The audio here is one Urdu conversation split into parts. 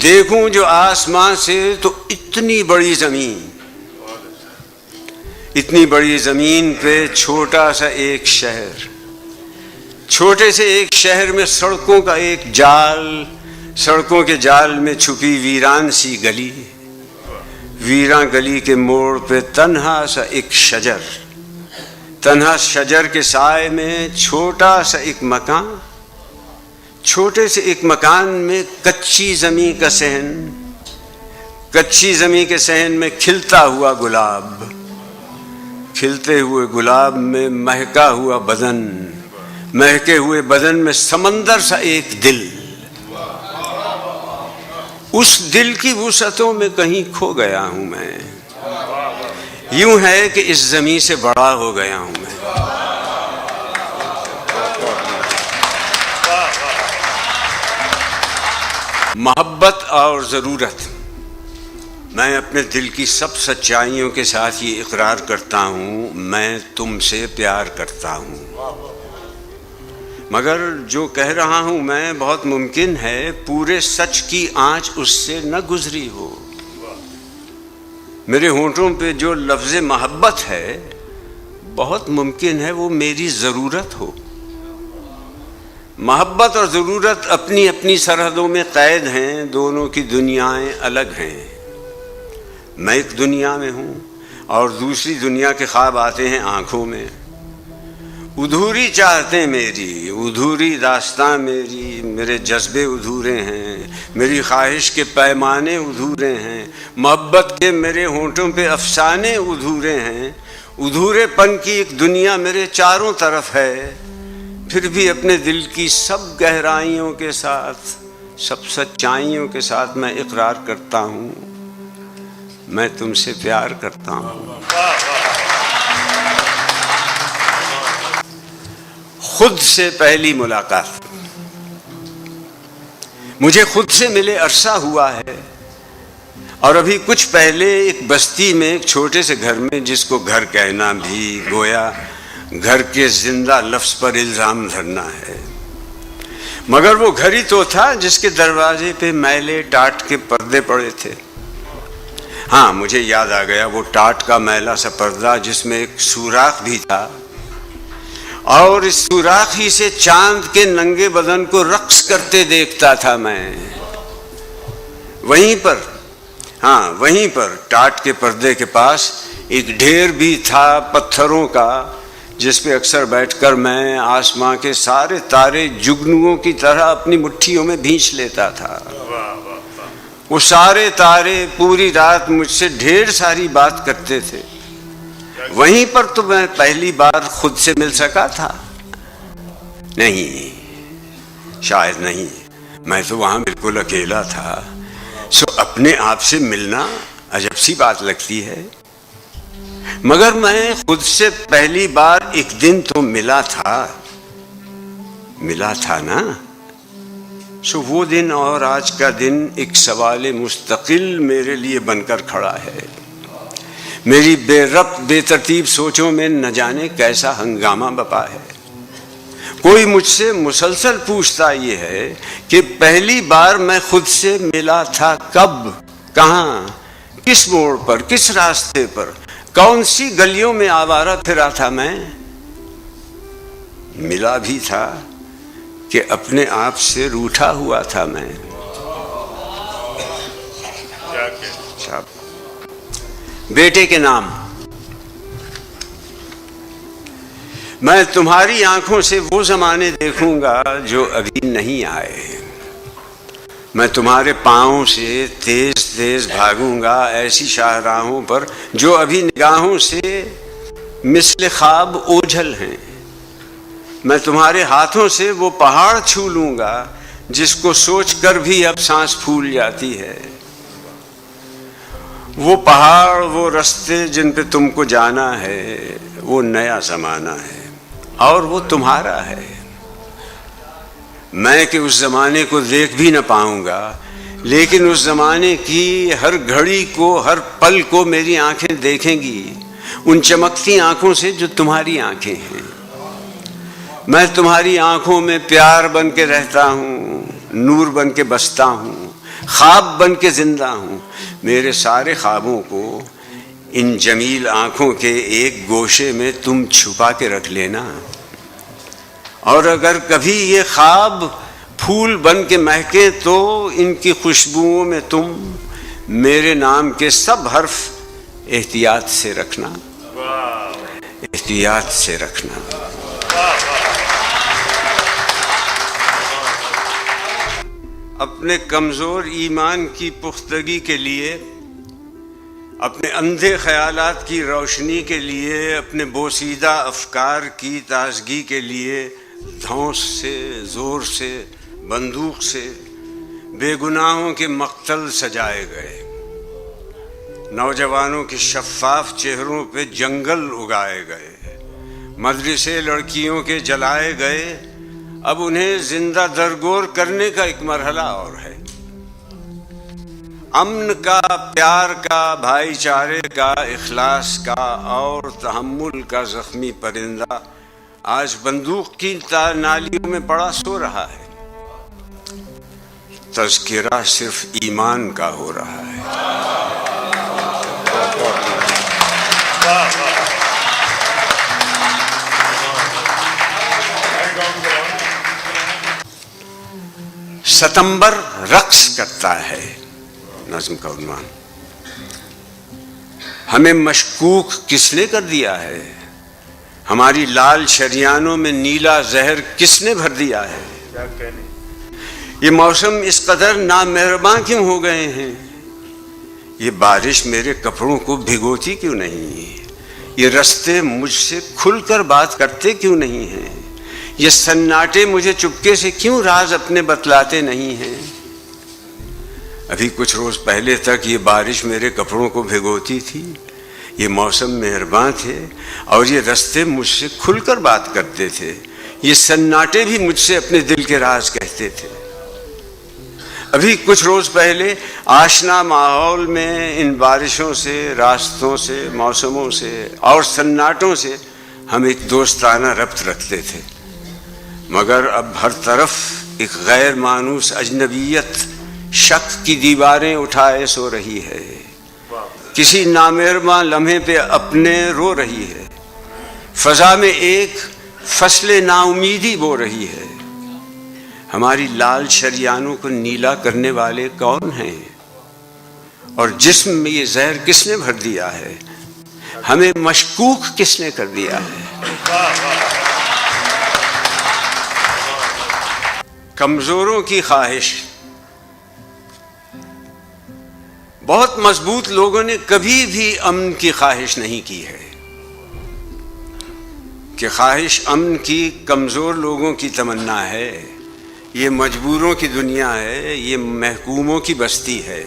دیکھوں جو آسمان سے تو اتنی بڑی زمین پہ چھوٹا سا ایک شہر، چھوٹے سے ایک شہر میں سڑکوں کا ایک جال، سڑکوں کے جال میں چھپی ویران سی گلی، ویران گلی کے موڑ پہ تنہا سا ایک شجر، تنہا شجر کے سائے میں چھوٹا سا ایک مکان، چھوٹے سے ایک مکان میں کچی زمین کا صحن، کچی زمین کے صحن میں کھلتا ہوا گلاب، کھلتے ہوئے گلاب میں مہکا ہوا بدن، مہکے ہوئے بدن میں سمندر سا ایک دل، اس دل کی وسعتوں میں کہیں کھو گیا ہوں میں، یوں ہے کہ اس زمین سے بڑا ہو گیا ہوں میں۔ محبت اور ضرورت، میں اپنے دل کی سب سچائیوں کے ساتھ یہ اقرار کرتا ہوں، میں تم سے پیار کرتا ہوں، مگر جو کہہ رہا ہوں میں بہت ممکن ہے پورے سچ کی آنچ اس سے نہ گزری ہو۔ میرے ہونٹوں پہ جو لفظ محبت ہے بہت ممکن ہے وہ میری ضرورت ہو۔ محبت اور ضرورت اپنی اپنی سرحدوں میں قید ہیں، دونوں کی دنیایں الگ ہیں۔ میں ایک دنیا میں ہوں اور دوسری دنیا کے خواب آتے ہیں آنکھوں میں، ادھوری چاہتے میری، ادھوری داستاں میری، میرے جذبے ادھورے ہیں، میری خواہش کے پیمانے ادھورے ہیں، محبت کے میرے ہونٹوں پہ افسانے ادھورے ہیں، ادھورے پن کی ایک دنیا میرے چاروں طرف ہے، پھر بھی اپنے دل کی سب گہرائیوں کے ساتھ، سب سچائیوں کے ساتھ میں اقرار کرتا ہوں، میں تم سے پیار کرتا ہوں۔ خود سے پہلی ملاقات، مجھے خود سے ملے عرصہ ہوا ہے، اور ابھی کچھ پہلے ایک بستی میں ایک چھوٹے سے گھر میں، جس کو گھر کہنا بھی گویا گھر کے زندہ لفظ پر الزام دھرنا ہے، مگر وہ گھر ہی تو تھا جس کے دروازے پہ میلے ٹاٹ کے پردے پڑے تھے۔ ہاں مجھے یاد آ گیا وہ ٹاٹ کا میلا سا پردہ جس میں ایک سوراخ بھی تھا، اور اس سوراخ ہی سے چاند کے ننگے بدن کو رقص کرتے دیکھتا تھا میں۔ وہیں پر ٹاٹ کے پردے کے پاس ایک ڈھیر بھی تھا پتھروں کا، جس پہ اکثر بیٹھ کر میں آسماں کے سارے تارے جگنوؤں کی طرح اپنی مٹھیوں میں بھینچ لیتا تھا۔ وہ سارے تارے پوری رات مجھ سے ڈھیر ساری بات کرتے تھے۔ وہیں پر تو میں پہلی بار خود سے مل سکا تھا؟ نہیں، شاید نہیں، میں تو وہاں بالکل اکیلا تھا، سو اپنے آپ سے ملنا عجب سی بات لگتی ہے، مگر میں خود سے پہلی بار ایک دن تو ملا تھا نا۔ سو وہ دن اور آج کا دن ایک سوال مستقل میرے لیے بن کر کھڑا ہے۔ میری بے ربط بے ترتیب سوچوں میں نہ جانے کیسا ہنگامہ بپا ہے۔ کوئی مجھ سے مسلسل پوچھتا یہ ہے کہ پہلی بار میں خود سے ملا تھا کب، کہاں، کس موڑ پر، کس راستے پر، کون سی گلیوں میں آوارہ پھرا تھا میں؟ ملا بھی تھا کہ اپنے آپ سے روٹھا ہوا تھا میں۔ بیٹے کے نام، میں تمہاری آنکھوں سے وہ زمانے دیکھوں گا جو ابھی نہیں آئے، میں تمہارے پاؤں سے تیز تیز بھاگوں گا ایسی شاہراہوں پر جو ابھی نگاہوں سے مثل خواب اوجھل ہیں، میں تمہارے ہاتھوں سے وہ پہاڑ چھو لوں گا جس کو سوچ کر بھی اب سانس پھول جاتی ہے، وہ پہاڑ، وہ رستے جن پہ تم کو جانا ہے، وہ نیا زمانہ ہے اور وہ تمہارا ہے۔ میں کہ اس زمانے کو دیکھ بھی نہ پاؤں گا، لیکن اس زمانے کی ہر گھڑی کو، ہر پل کو میری آنکھیں دیکھیں گی، ان چمکتی آنکھوں سے جو تمہاری آنکھیں ہیں۔ میں تمہاری آنکھوں میں پیار بن کے رہتا ہوں، نور بن کے بستا ہوں، خواب بن کے زندہ ہوں. میرے سارے خوابوں کو ان جمیل آنکھوں کے ایک گوشے میں تم چھپا کے رکھ لینا، اور اگر کبھی یہ خواب پھول بن کے مہکے تو ان کی خوشبوؤں میں تم میرے نام کے سب حرف احتیاط سے رکھنا، احتیاط سے رکھنا. اپنے کمزور ایمان کی پختگی کے لیے، اپنے اندھے خیالات کی روشنی کے لیے، اپنے بوسیدہ افکار کی تازگی کے لیے دھونس سے، زور سے، بندوق سے بے گناہوں کے مقتل سجائے گئے. نوجوانوں کے شفاف چہروں پہ جنگل اگائے گئے، مدرسے لڑکیوں کے جلائے گئے. اب انہیں زندہ درگور کرنے کا ایک مرحلہ اور ہے. امن کا، پیار کا، بھائی چارے کا، اخلاص کا اور تحمل کا زخمی پرندہ آج بندوق کی نالیوں میں پڑا سو رہا ہے. تذکرہ صرف ایمان کا ہو رہا ہے. ستمبر رقص کرتا ہے، نظم کا عنوان. ہمیں مشکوک کس نے کر دیا ہے؟ ہماری لال شریانوں میں نیلا زہر کس نے بھر دیا ہے؟ یہ موسم اس قدر نامہرباں کیوں ہو گئے ہیں؟ یہ بارش میرے کپڑوں کو بھگوتی کیوں نہیں؟ یہ رستے مجھ سے کھل کر بات کرتے کیوں نہیں ہیں؟ یہ سناٹے مجھے چپکے سے کیوں راز اپنے بتلاتے نہیں ہیں؟ ابھی کچھ روز پہلے تک یہ بارش میرے کپڑوں کو بھگوتی تھی، یہ موسم مہرباں تھے اور یہ رستے مجھ سے کھل کر بات کرتے تھے. یہ سناٹے بھی مجھ سے اپنے دل کے راز کہتے تھے. ابھی کچھ روز پہلے آشنا ماحول میں ان بارشوں سے، راستوں سے، موسموں سے اور سناٹوں سے ہم ایک دوستانہ ربط رکھتے تھے، مگر اب ہر طرف ایک غیر مانوس اجنبیت شک کی دیواریں اٹھائے سو رہی ہے. کسی نامہرباں لمحے پہ اپنے رو رہی ہے. فضا میں ایک فصل نا امیدی بو رہی ہے. ہماری لال شریانوں کو نیلا کرنے والے کون ہیں؟ اور جسم میں یہ زہر کس نے بھر دیا ہے؟ ہمیں مشکوک کس نے کر دیا ہے؟ کمزوروں کی خواہش. بہت مضبوط لوگوں نے کبھی بھی امن کی خواہش نہیں کی ہے. کہ خواہش امن کی کمزور لوگوں کی تمنا ہے. یہ مجبوروں کی دنیا ہے، یہ محکوموں کی بستی ہے.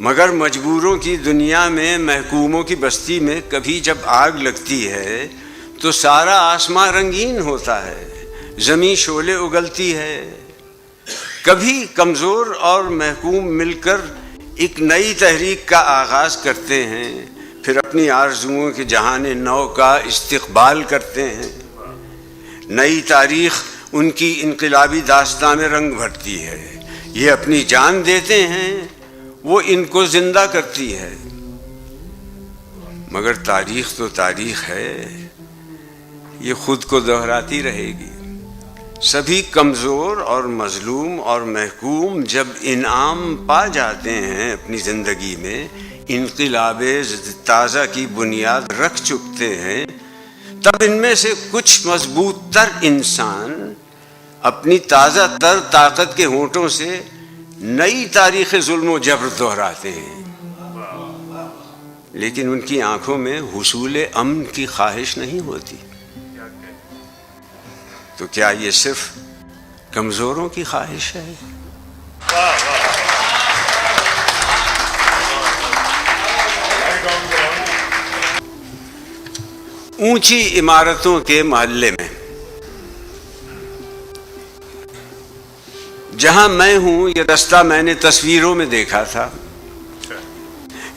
مگر مجبوروں کی دنیا میں، محکوموں کی بستی میں کبھی جب آگ لگتی ہے تو سارا آسمان رنگین ہوتا ہے، زمین شعلے اگلتی ہے. کبھی کمزور اور محکوم مل کر ایک نئی تحریک کا آغاز کرتے ہیں، پھر اپنی آرزوؤں کے جہان نو کا استقبال کرتے ہیں. نئی تاریخ ان کی انقلابی داستان میں رنگ بھرتی ہے. یہ اپنی جان دیتے ہیں، وہ ان کو زندہ کرتی ہے. مگر تاریخ تو تاریخ ہے، یہ خود کو دہراتی رہے گی. سبھی کمزور اور مظلوم اور محکوم جب انعام پا جاتے ہیں اپنی زندگی میں، انقلاب تازہ کی بنیاد رکھ چکتے ہیں، تب ان میں سے کچھ مضبوط تر انسان اپنی تازہ تر طاقت کے ہونٹوں سے نئی تاریخ ظلم و جبر دہراتے ہیں. لیکن ان کی آنکھوں میں حصول امن کی خواہش نہیں ہوتی. تو کیا یہ صرف کمزوروں کی خواہش ہے؟ اونچی عمارتوں کے محلے میں جہاں میں ہوں، یہ رستہ میں نے تصویروں میں دیکھا تھا.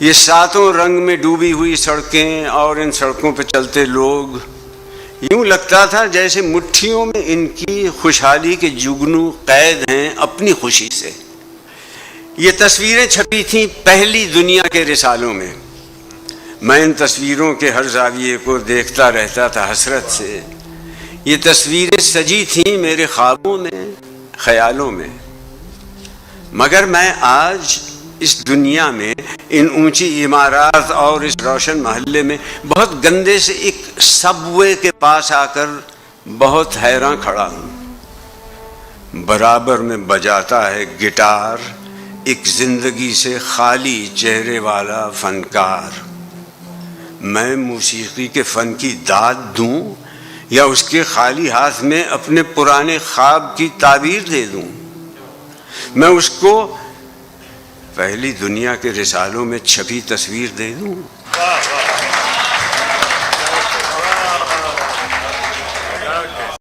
یہ ساتوں رنگ میں ڈوبی ہوئی سڑکیں اور ان سڑکوں پہ چلتے لوگ، یوں لگتا تھا جیسے مٹھیوں میں ان کی خوشحالی کے جگنو قید ہیں اپنی خوشی سے. یہ تصویریں چھپی تھیں پہلی دنیا کے رسالوں میں. میں ان تصویروں کے ہر زاویے کو دیکھتا رہتا تھا حسرت سے. یہ تصویریں سجی تھیں میرے خوابوں میں، خیالوں میں. مگر میں آج اس دنیا میں، ان اونچی عمارات اور اس روشن محلے میں، بہت گندے سے ایک سب وے کے پاس آ کر بہت حیران کھڑا ہوں. برابر میں بجاتا ہے گٹار ایک زندگی سے خالی چہرے والا فنکار. میں موسیقی کے فن کی داد دوں یا اس کے خالی ہاتھ میں اپنے پرانے خواب کی تعبیر دے دوں؟ میں اس کو پہلی دنیا کے رسالوں میں چھپی تصویر دے دوں؟